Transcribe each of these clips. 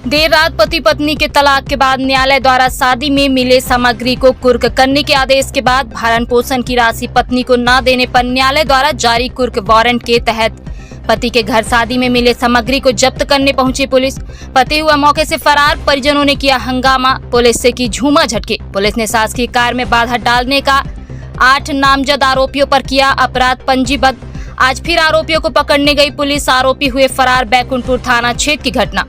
देर रात पति पत्नी के तलाक के बाद न्यायालय द्वारा शादी में मिले सामग्री को कुर्क करने के आदेश के बाद भरण पोषण की राशि पत्नी को न देने पर न्यायालय द्वारा जारी कुर्क वारंट के तहत पति के घर शादी में मिले सामग्री को जब्त करने पहुंची पुलिस। पति हुआ मौके से फरार, परिजनों ने किया हंगामा, पुलिस से की झूमा झटके। पुलिस ने शासकीय कार्य में बाधा डालने का 8 नामजद आरोपियों पर किया अपराध पंजीबद्ध। आज फिर आरोपियों को पकड़ने गई पुलिस, आरोपी हुए फरार। बैकुंठपुर थाना क्षेत्र की घटना।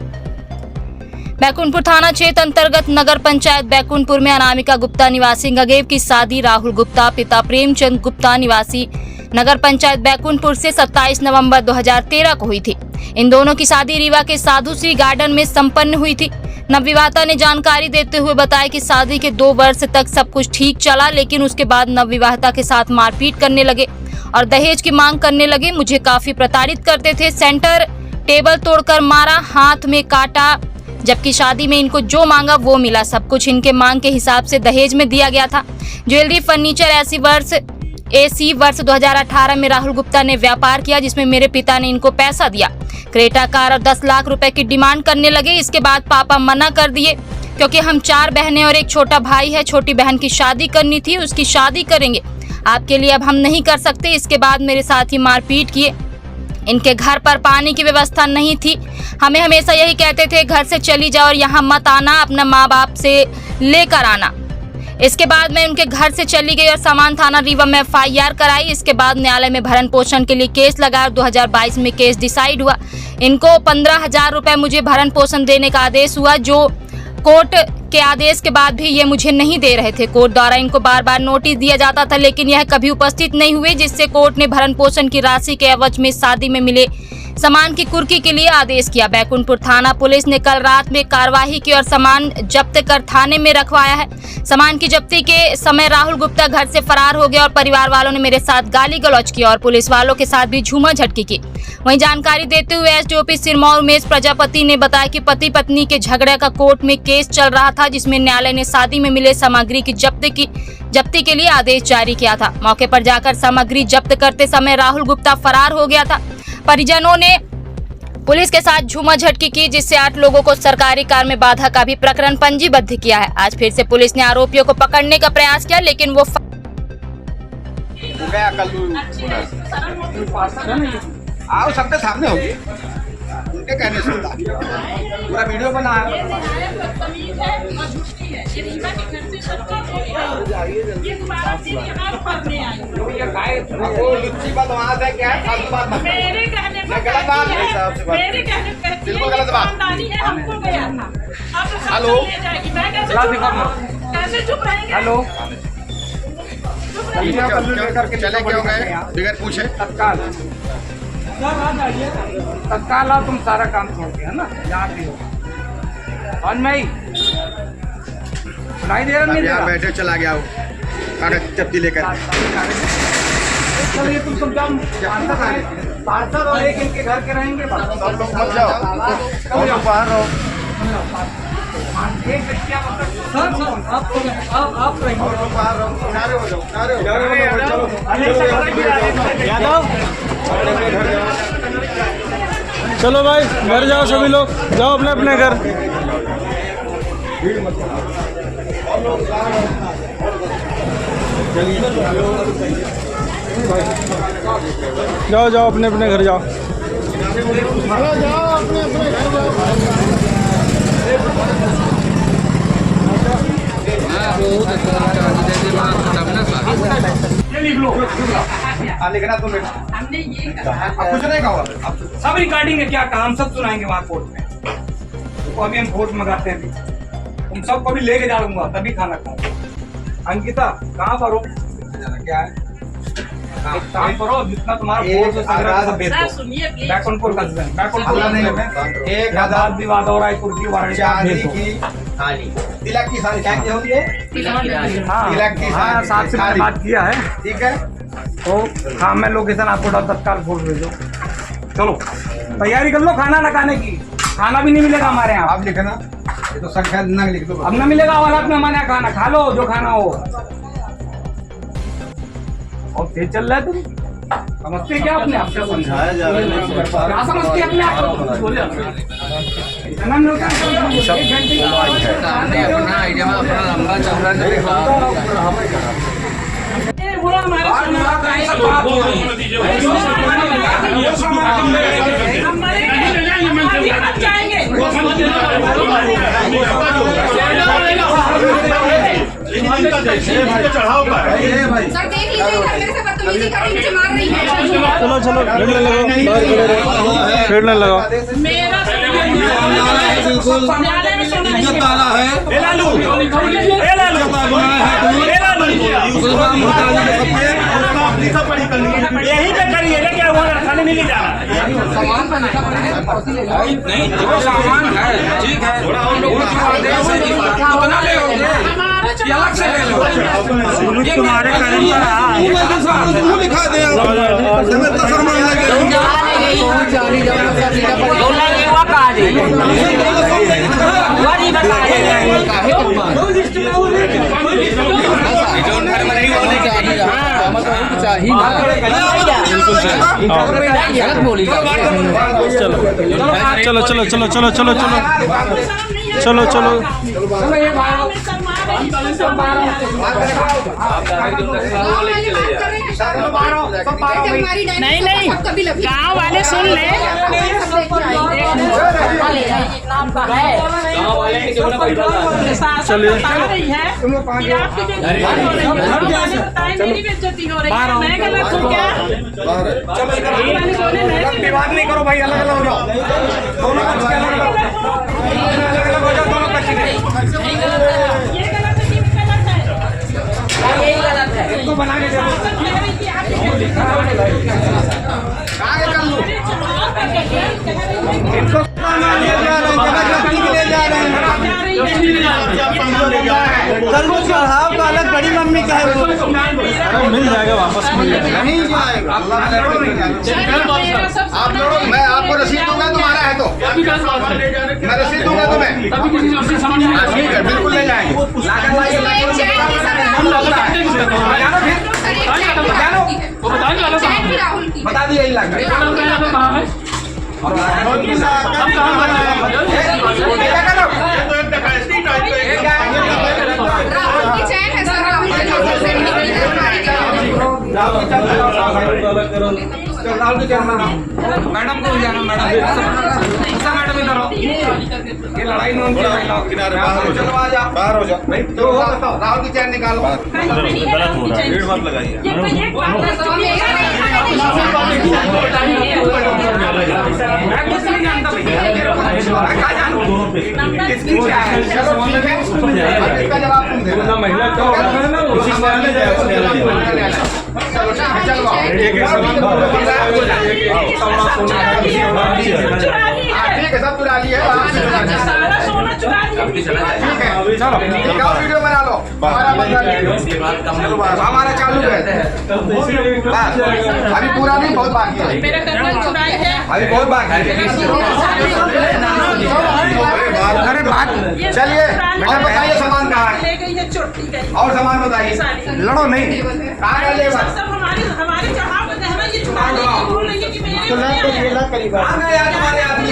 बैकुंठपुर थाना क्षेत्र अंतर्गत नगर पंचायत बैकुंठपुर में अनामिका गुप्ता निवासी गंगेव की शादी राहुल गुप्ता पिता प्रेमचंद गुप्ता निवासी नगर पंचायत बैकुंठपुर से 27 नवंबर 2013 को हुई थी। इन दोनों की शादी रीवा के साधु श्री गार्डन में संपन्न हुई थी। नवविवाहिता ने जानकारी देते हुए बताया कि शादी के 2 वर्ष तक सब कुछ ठीक चला, लेकिन उसके बाद नवविवाहिता के साथ मारपीट करने लगे और दहेज की मांग करने लगे। मुझे काफी प्रताड़ित करते थे, सेंटर टेबल तोड़कर मारा, हाथ में काटा, जबकि शादी में इनको जो मांगा वो मिला। सब कुछ इनके मांग के हिसाब से दहेज में दिया गया था। ज्वेलरी, फर्नीचर, एसी वर्ष 2018 में राहुल गुप्ता ने व्यापार किया, जिसमें मेरे पिता ने इनको पैसा दिया। क्रेटा कार और 10 लाख रुपए की डिमांड करने लगे। इसके बाद पापा मना कर दिए, क्योंकि हम 4 बहनें और एक छोटा भाई है। छोटी बहन की शादी करनी थी, उसकी शादी करेंगे, आपके लिए अब हम नहीं कर सकते। इसके बाद मेरे साथ ही मारपीट किए। इनके घर पर पानी की व्यवस्था नहीं थी। हमें हमेशा यही कहते थे, घर से चली जाओ और यहाँ मत आना, अपना माँ बाप से लेकर आना। इसके बाद मैं उनके घर से चली गई और सामान थाना रीवा में FIR कराई। इसके बाद न्यायालय में भरण पोषण के लिए केस लगाया। 2022 में केस डिसाइड हुआ। इनको 15,000 रुपए मुझे भरण पोषण देने का आदेश हुआ, जो कोर्ट के आदेश के बाद भी ये मुझे नहीं दे रहे थे। कोर्ट द्वारा इनको बार बार नोटिस दिया जाता था, लेकिन यह कभी उपस्थित नहीं हुए, जिससे कोर्ट ने भरण पोषण की राशि के एवज में शादी में मिले सामान की कुर्की के लिए आदेश किया। बैकुंठपुर थाना पुलिस ने कल रात में कार्रवाई की और सामान जब्त कर थाने में रखवाया है। सामान की जब्ती के समय राहुल गुप्ता घर से फरार हो गया और परिवार वालों ने मेरे साथ गाली गलौज किया और पुलिस वालों के साथ भी झूमा झटकी की। वहीं जानकारी देते हुए SDOP सिरमौर उमेश प्रजापति ने बताया कि पति पत्नी के झगड़े का कोर्ट में केस चल रहा था, जिसमें न्यायालय ने शादी में मिले सामग्री की जब्ती के लिए आदेश जारी किया था। मौके पर जाकर सामग्री जब्त करते समय राहुल गुप्ता फरार हो गया था। परिजनों ने पुलिस के साथ झूमा झटकी की, जिससे 8 लोगों को सरकारी कार्य में बाधा का भी प्रकरण पंजीबद्ध किया है। आज फिर से पुलिस ने आरोपियों को पकड़ने का प्रयास किया, लेकिन वो आओ सबके सामने होगी, उनके कहने से पूरा वीडियो बना है। गलत बात हेलो हेलो चले क्यों गए बिगड़ पूछे? तत्काल आओ, तुम सारा काम छोड़ के, है ना, यहाँ भी हो। और मैं सुनाई दे रहा नहीं, यहाँ बैठे चला गया वो कागज जब्ती लेकर। चलिए तुम समझाओ, पार्षद और एक इनके घर के रहेंगे, सब लोग मत जाओ, बाहर रहो। एक व्यक्तियाँ मतलब आप रहेंगे, बाहर रहो, किनारे हो जाओ, चलो भाई घर जाओ, सभी लोग जाओ अपने अपने घर। जाओ जाओ अपने अपने घर जाओ। जाओ अपने अपने घर जाओ। लिखना तुम हमने ये कुछ नहीं कहा, सब रिकॉर्डिंग है, क्या कहा हम सब सुनाएंगे वहाँ कोर्ट में। तो अभी हम वोट मंगाते हैं, तुम सबको भी लेके जाऊंगा तभी खाना खाओ। अंकिता कहाँ पर हो? क्या है एक काम करो, जितना तुम्हारा वोट से संग्रह सब भेज दो। बैकुंठपुर का बैकुंठपुर एक वाद विवाद हो रहा है, कुर्की वारंटी भेज दो। तिलक की सारी क्या होती है? तिलक की हाँ, साथ से मैंने बात किया है, ठीक है। तो हाँ, मैं लोकेशन आपको तत्काल फोन भेजो। चलो तैयारी कर लो खाना ना खाने की। खाना भी नहीं मिलेगा हमारे यहाँ। आप लिखना, ये तो संख्या न लिख दो। अब न मिलेगा वाला में हमारे यहाँ खाना खा लो, जो खाना हो। और तेज चल रहा है तुम। समझते हैं क्या अपने आप? क्या समझाया जा रहा है? क्या समझते हैं अपने आप को? इतना मिलता है एक घंटे अपना आइडिया में अपना लंबा चल रहा बोला हमारे चढ़ाओ सर देख लीजिए घर में से बदतमीजी कर रही है, मार रही है। चलो चलो खेलने लगाओ, खेलने लगाओ। मेरा बिल्कुल इज्जत वाला है। यही पे करिए ना, क्या हुआ? थाने में नहीं जाना। नहीं जो सामान है ठीक है, कितना ले अलग से ले लो। तुम्हारे कदम पर लिखा दे चलो चलो चलो चलो चलो चलो चलो चलो नहीं नहीं गाँव वाले सुन ले। चलिए मेरी बेइज्जती हो रही है, मैं गलत हूँ क्या? विवाद नहीं करो भाई, अलग अलग हो जाओ। दोनों पक्ष के अलग अलग हो जाओ, दोनों पक्ष के। ये गलत है, ये गलत है। यही गलत है। इसको बना के दे दो। अलग बड़ी मम्मी का है वो। अरे मिल जाएगा, वापस मिल जाएगा। नहीं जाएगा। आप लोग, मैं आपको रसीद दूंगा, तुम्हारा है तो मैं रसीद दूंगा तुम्हें। ठीक है, बिल्कुल ले जाएंगे। बता दिए यही लाख मैडम को जाना। मैडम मैडम इधर हो, ये लड़ाई में उनकी किनारे बाहर हो जा भाई। तो राहुल की चैन निकालो। गलत हो रहा है, भीड़ मत लगाइए। इसकी क्या है? चलो ठीक है, इसका जवाब तुम दे। महिला का चलो ठीक है, सब चुरा लिए। ठीक है, चलो वीडियो बना लो। हमारा चालू है, अभी पूरा नहीं, बहुत बाकी है। मेरा कर्मा चुराई है। अभी बहुत बाकी है। अरे बात चलिए, और बताइए सामान कहाँ है? ले गई है, चोटी गई। और सामान बताइए, लड़ो नहीं। कहाँ है ये बात? सब हमारे जहाँ पे है ना, ये चुरा ले, बोल रही है कि मेरे कहाँ गए यार तुम्हारे आदमी?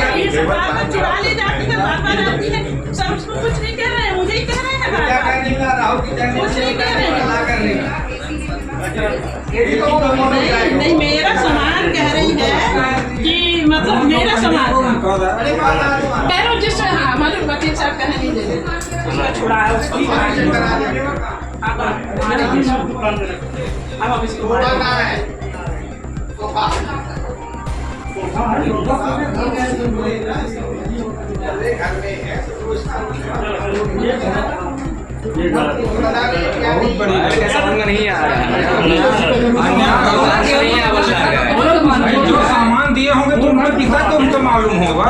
चुरा ले जाती है, बार-बार आती है। सब उसको कुछ नहीं कह रहे हैं, मुझे ही कह रहे हैं क्या बार-बार। कहने का? राहुल की चैन कुछ नहीं कह रहे हैं। नहीं, नहीं, मेरा सामान कह रही है कि मतलब मेरा सामान कह रहा हूँ, जिस हमारे वकील साहब कहने नहीं दे रहे, उसका छुड़ा है, उसको अब इसको नहीं आ रहा जो सामान दिए होंगे तो उनके पिता को उनको मालूम होगा।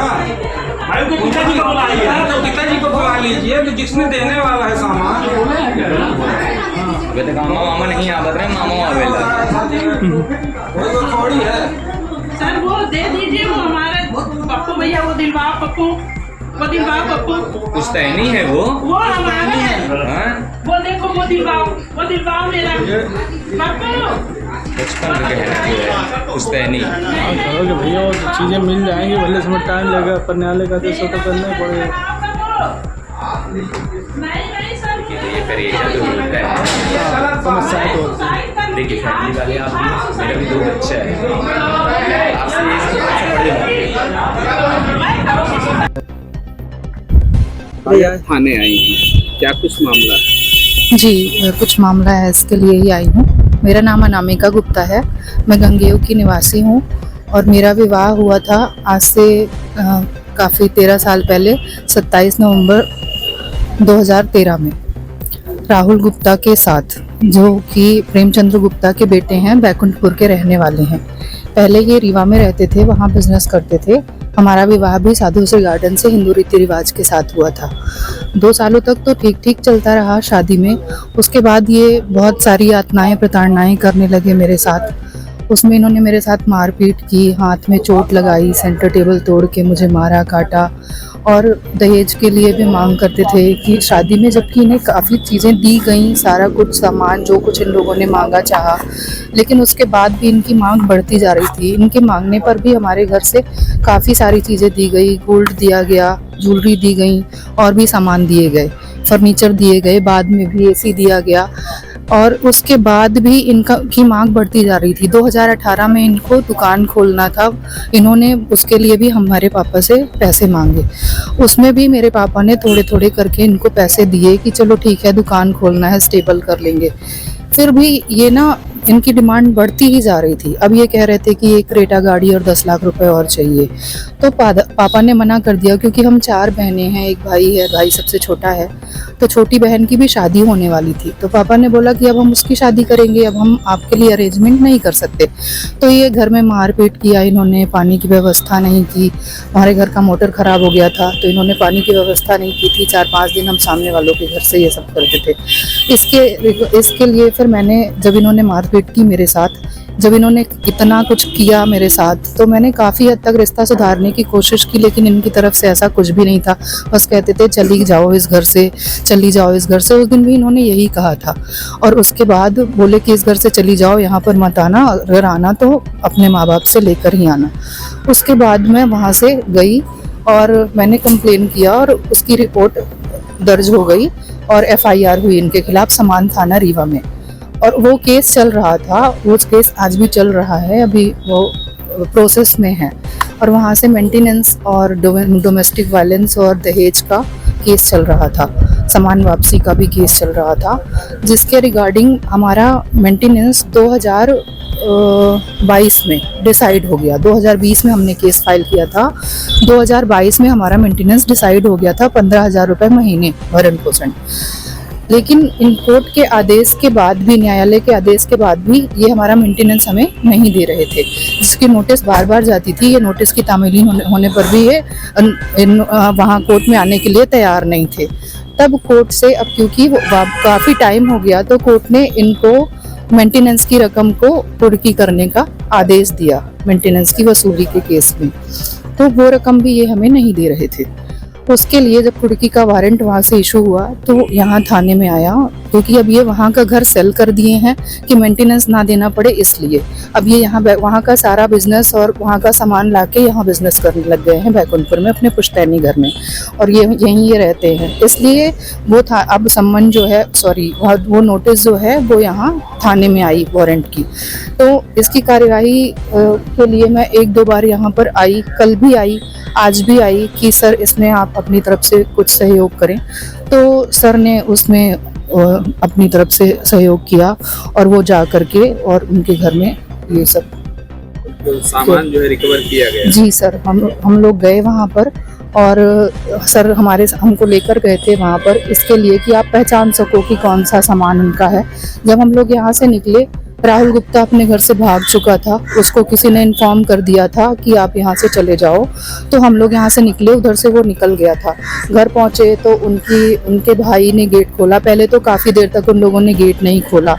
भाई उनके पिताजी को बुलाइए, तो पिताजी को बुला लीजिए, तो जिसने देने वाला है सामान। मामा मामा नहीं आवत रहे, मामा आवेला थोड़ी है। सर वो दे दीजिए, वो हमारे पप्पू भैया, वो दिलबाग पप्पू कुछ तय नहीं है वो हमारे हैं। हाँ? वो देखो, वो दिलबाग मेरा पप्पू। बचपन का कहना जो है पुश्तैनी। हाँ करोगे भैया, वो तो चीज़ें मिल जाएंगी, भले इसमें टाइम लगेगा पर न्यायालय का आदेश तो करना ही पड़ेगा। ये करेजा जो होता है समस्याएं तो होती हैं। देखिए फैमिली वाले आप भी, मेरा भी 2 बच्चा है, आपसे ये सब बड़े होंगे। थाने आई हैं, क्या कुछ मामला है? जी कुछ मामला है, इसके लिए ही आई हूँ। मेरा नाम अनामिका गुप्ता है, मैं गंगेऊ की निवासी हूँ और मेरा विवाह हुआ था आज से काफ़ी 13 साल पहले 27 नवंबर 2013 में राहुल गुप्ता के साथ, जो कि प्रेमचंद्र गुप्ता के बेटे हैं, बैकुंठपुर के रहने वाले हैं। पहले ये रीवा में रहते थे, वहाँ बिजनेस करते थे। हमारा विवाह भी साधु श्री गार्डन से हिंदू रीति रिवाज के साथ हुआ था। 2 सालों तक तो ठीक ठीक चलता रहा शादी में। उसके बाद ये बहुत सारी यातनाएं प्रताड़नाएं करने लगे मेरे साथ। उसमें इन्होंने मेरे साथ मारपीट की, हाथ में चोट लगाई, सेंटर टेबल तोड़ के मुझे मारा काटा और दहेज के लिए भी मांग करते थे कि शादी में, जबकि इन्हें काफ़ी चीज़ें दी गई, सारा कुछ सामान जो कुछ इन लोगों ने मांगा चाहा, लेकिन उसके बाद भी इनकी मांग बढ़ती जा रही थी। इनके मांगने पर भी हमारे घर से काफ़ी सारी चीज़ें दी गई, गोल्ड दिया गया, ज्वेलरी दी गई और भी सामान दिए गए, फर्नीचर दिए गए, बाद में भी एसी दिया गया और उसके बाद भी इनका की मांग बढ़ती जा रही थी। 2018 में इनको दुकान खोलना था, इन्होंने उसके लिए भी हमारे पापा से पैसे मांगे। उसमें भी मेरे पापा ने थोड़े थोड़े करके इनको पैसे दिए कि चलो ठीक है, दुकान खोलना है, स्टेबल कर लेंगे। फिर भी ये ना इनकी डिमांड बढ़ती ही जा रही थी। अब ये कह रहे थे कि एक क्रेटा गाड़ी और 10 लाख रुपए और चाहिए, तो पापा ने मना कर दिया क्योंकि हम 4 बहनें हैं, एक भाई है, भाई सबसे छोटा है, तो छोटी बहन की भी शादी होने वाली थी। तो पापा ने बोला कि अब हम उसकी शादी करेंगे, अब हम आपके लिए अरेंजमेंट नहीं कर सकते। तो ये घर में मारपीट किया इन्होंने, पानी की व्यवस्था नहीं की। हमारे घर का मोटर ख़राब हो गया था तो इन्होंने पानी की व्यवस्था नहीं की थी। 4-5 दिन हम सामने वालों के घर से ये सब करते थे। इसके लिए फिर मैंने, जब इन्होंने मारपीट की मेरे साथ, जब इन्होंने इतना कुछ किया मेरे साथ, तो मैंने काफ़ी हद तक रिश्ता सुधारने की कोशिश की, लेकिन इनकी तरफ से ऐसा कुछ भी नहीं था। बस कहते थे चली जाओ इस घर से, चली जाओ इस घर से। उस दिन भी इन्होंने यही कहा था और उसके बाद बोले कि इस घर से चली जाओ, यहाँ पर मत आना, अगर आना तो अपने माँ बाप से लेकर ही आना। उसके बाद मैं वहाँ से गई और मैंने कंप्लेन किया और उसकी रिपोर्ट दर्ज हो गई और FIR हुई इनके खिलाफ समान थाना रीवा में। और वो केस चल रहा था, वो केस आज भी चल रहा है, अभी वो प्रोसेस में है। और वहाँ से मेंटेनेंस और डोमेस्टिक वायलेंस और दहेज का केस चल रहा था, सामान वापसी का भी केस चल रहा था, जिसके रिगार्डिंग हमारा मेंटेनेंस 2022 में डिसाइड हो गया। 2020 में हमने केस फाइल किया था, 2022 में हमारा मेंटेनेंस डिसाइड हो गया था 15,000 रुपये महीने भरण पोषण। लेकिन इन कोर्ट के आदेश के बाद भी, न्यायालय के आदेश के बाद भी ये हमारा मेंटेनेंस हमें नहीं दे रहे थे, जिसकी नोटिस बार बार जाती थी। ये नोटिस की तामीलीन होने पर भी ये वहाँ कोर्ट में आने के लिए तैयार नहीं थे। तब कोर्ट से, अब क्योंकि काफ़ी टाइम हो गया, तो कोर्ट ने इनको मेंटेनेंस की रकम को कुर्की करने का आदेश दिया, मेंटेनेंस की वसूली के केस में। तो वो रकम भी ये हमें नहीं दे रहे थे। उसके लिए जब कुर्की का वारंट वहाँ से इशू हुआ तो यहाँ थाने में आया, क्योंकि अब ये वहाँ का घर सेल कर दिए हैं कि मेंटेनेंस ना देना पड़े, इसलिए अब ये यहाँ वहाँ का सारा बिजनेस और वहाँ का सामान लाके यहाँ बिजनेस करने लग गए हैं बैकुंठपुर में, अपने पुश्तैनी घर में, और ये यहीं ये रहते हैं। इसलिए वो था, अब सम्मन जो है, सॉरी, वो नोटिस जो है वो यहाँ थाने में आई वारंट की। तो इसकी कार्यवाही के लिए मैं 1-2 बार यहाँ पर आई, कल भी आई, आज भी आई कि सर इसमें आप अपनी तरफ से कुछ सहयोग करें। तो सर ने उसमें अपनी तरफ से सहयोग किया और वो जा करके और उनके घर में ये सब सामान जो है रिकवर किया गया। जी सर, हम लोग गए वहाँ पर और सर हमको लेकर गए थे वहाँ पर, इसके लिए कि आप पहचान सको कि कौन सा सामान उनका है। जब हम लोग यहाँ से निकले, राहुल गुप्ता अपने घर से भाग चुका था, उसको किसी ने इन्फॉर्म कर दिया था कि आप यहाँ से चले जाओ। तो हम लोग यहाँ से निकले, उधर से वो निकल गया था। घर पहुँचे तो उनके भाई ने गेट खोला। पहले तो काफ़ी देर तक उन लोगों ने गेट नहीं खोला,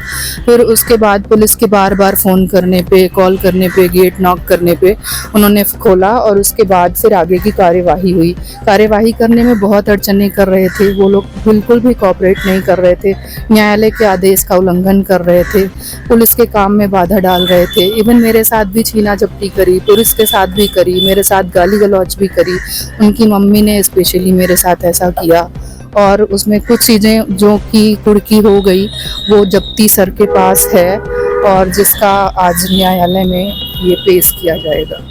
फिर उसके बाद पुलिस के बार बार फ़ोन करने पे, कॉल करने पे, गेट नॉक करने पे उन्होंने खोला और उसके बाद फिर आगे की कार्यवाही हुई। कार्यवाही करने में बहुत अड़चनें कर रहे थे वो लोग, बिल्कुल भी कोऑपरेट नहीं कर रहे थे, न्यायालय के आदेश का उल्लंघन कर रहे थे। पुलिस के काम में बाधा डाल रहे थे। इवन मेरे साथ भी छीना झपटी करी, पुलिस के साथ भी करी, मेरे साथ गाली गलौज भी करी। उनकी मम्मी ने स्पेशली मेरे साथ ऐसा किया और उसमें कुछ चीज़ें जो कि कुर्की हो गई वो जब्ती सर के पास है और जिसका आज न्यायालय में ये पेश किया जाएगा।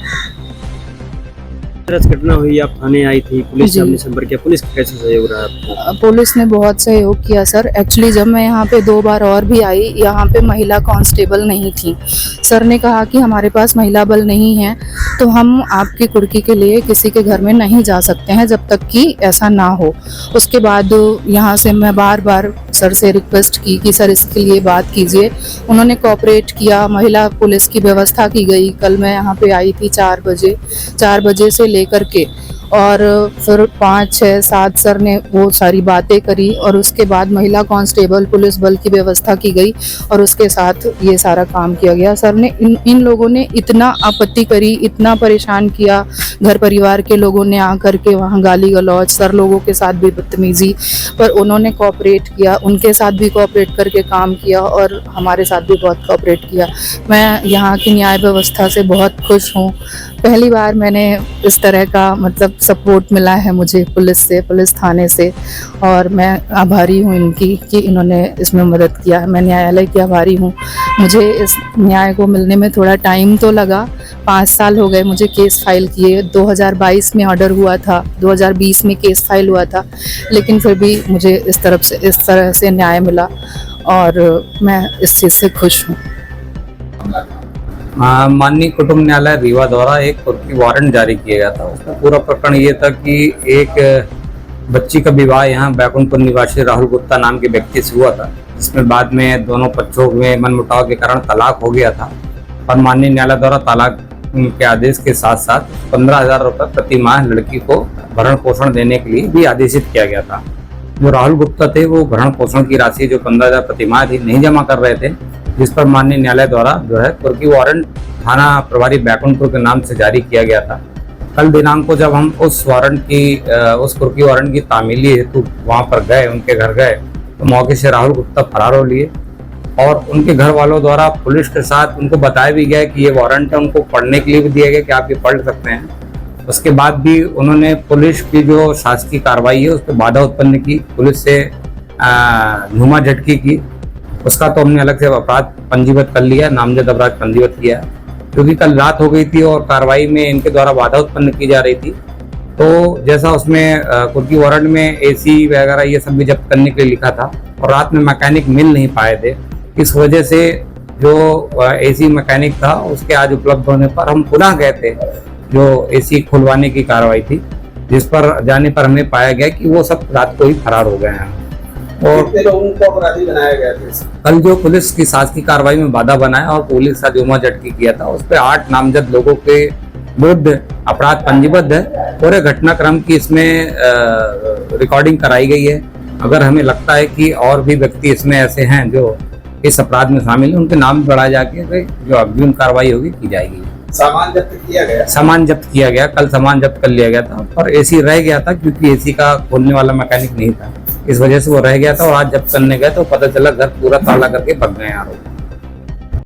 घटना हुई, आप थाने आई थी, पुलिस से जी। आपने संपर्क किया, पुलिस का कैसे सहयोग रहा आपको? पुलिस ने बहुत सहयोग किया सर। एक्चुअली जब मैं यहाँ पे 2 बार और भी आई, यहाँ पे महिला कांस्टेबल नहीं थी। सर ने कहा कि हमारे पास महिला बल नहीं है तो हम आपकी कुर्की के लिए किसी के घर में नहीं जा सकते हैं जब तक कि ऐसा ना हो। उसके बाद यहाँ से मैं बार बार सर से रिक्वेस्ट की कि सर इसके लिए बात कीजिए। उन्होंने कोऑपरेट किया, महिला पुलिस की व्यवस्था की गई। कल मैं यहाँ पे आई थी 4 बजे से लेकर के और फिर 5, 6, 7 सर ने वो सारी बातें करी और उसके बाद महिला कांस्टेबल पुलिस बल की व्यवस्था की गई और उसके साथ ये सारा काम किया गया। सर ने इन लोगों ने इतना आपत्ति करी, इतना परेशान किया, घर परिवार के लोगों ने आकर के वहाँ गाली गलौज, सर लोगों के साथ भी बदतमीजी, पर उन्होंने कोऑपरेट किया, उनके साथ भी कोऑपरेट करके काम किया और हमारे साथ भी बहुत कोऑपरेट किया। मैं यहाँ की न्याय व्यवस्था से बहुत खुश हूँ। पहली बार मैंने इस तरह का मतलब सपोर्ट मिला है मुझे पुलिस से, पुलिस थाने से, और मैं आभारी हूँ इनकी कि इन्होंने इसमें मदद किया है। मैं न्यायालय की आभारी हूँ। मुझे इस न्याय को मिलने में थोड़ा टाइम तो लगा, 5 साल हो गए मुझे केस फाइल किए। 2022 में ऑर्डर हुआ था, 2020 में केस फाइल हुआ था, लेकिन फिर भी मुझे इस तरह से न्याय मिला और मैं इस चीज़ से खुश हूँ। माननीय कुटुंब न्यायालय रीवा द्वारा एक कुर्की वारंट जारी किया गया था। उसमें पूरा प्रकरण ये था कि एक बच्ची का विवाह यहाँ बैकुंठपुर निवासी राहुल गुप्ता नाम के व्यक्ति से हुआ था, जिसमें बाद में दोनों पक्षों में मनमुटाव के कारण तलाक हो गया था और माननीय न्यायालय द्वारा तलाक के आदेश के साथ साथ 15,000 रुपये प्रति माह लड़की को भरण पोषण देने के लिए भी आदेशित किया गया था। जो राहुल गुप्ता थे वो भरण पोषण की राशि जो 15,000 प्रति माह थी नहीं जमा कर रहे थे, जिस पर माननीय न्यायालय द्वारा जो है कुर्की वारंट थाना प्रभारी बैकुंठपुर के नाम से जारी किया गया था। कल दिनांक को जब हम उस कुर्की वारंट की तामीली हेतु वहां पर गए, उनके घर गए, तो मौके से राहुल गुप्ता फरार हो लिए और उनके घर वालों द्वारा पुलिस के साथ उनको बताया भी गया कि ये वारंट है, उनको पढ़ने के लिए भी दिया गया कि आप ये पढ़ सकते हैं। उसके बाद भी उन्होंने पुलिस की जो शासकीय कार्रवाई है उस पर बाधा उत्पन्न की, पुलिस से धूमा झटकी की। उसका तो हमने अलग से अपराध पंजीबद्ध कर लिया, नामजद अपराध पंजीबद्ध किया, क्योंकि कल रात हो गई थी और कार्रवाई में इनके द्वारा बाधा उत्पन्न की जा रही थी। तो जैसा उसमें कुर्की वारंट में एसी वगैरह ये सब भी जब्त करने के लिए लिखा था और रात में मैकेनिक मिल नहीं पाए थे, इस वजह से जो एसी मैकेनिक था उसके आज उपलब्ध होने पर हम पुनः गए थे जो एसी खुलवाने की कार्रवाई थी, जिस पर जाने पर हमें पाया गया कि वो सब रात को ही फरार हो गए हैं। और लोगों को अपराधी बनाया गया था। कल जो पुलिस की शासकीय कार्रवाई में बाधा बनाया और पुलिस का धूमा झटकी किया था, उस पर 8 नामजद लोगों के विरुद्ध अपराध पंजीबद्ध है। पूरे घटनाक्रम की इसमें रिकॉर्डिंग कराई गई है। अगर हमें लगता है कि और भी व्यक्ति इसमें ऐसे हैं जो इस अपराध में शामिल है, उनके नाम बढ़ा जाके जो अग्रिम कार्रवाई होगी की जाएगी। सामान जब्त किया गया, सामान जब्त किया गया, कल सामान जब्त कर लिया गया था और एसी रह गया था क्योंकि एसी का खोलने वाला मैकेनिक नहीं था, इस वजह से वो रह गया था और आज जब्त करने गए तो पता चला घर पूरा ताला करके भाग गए आरोपी।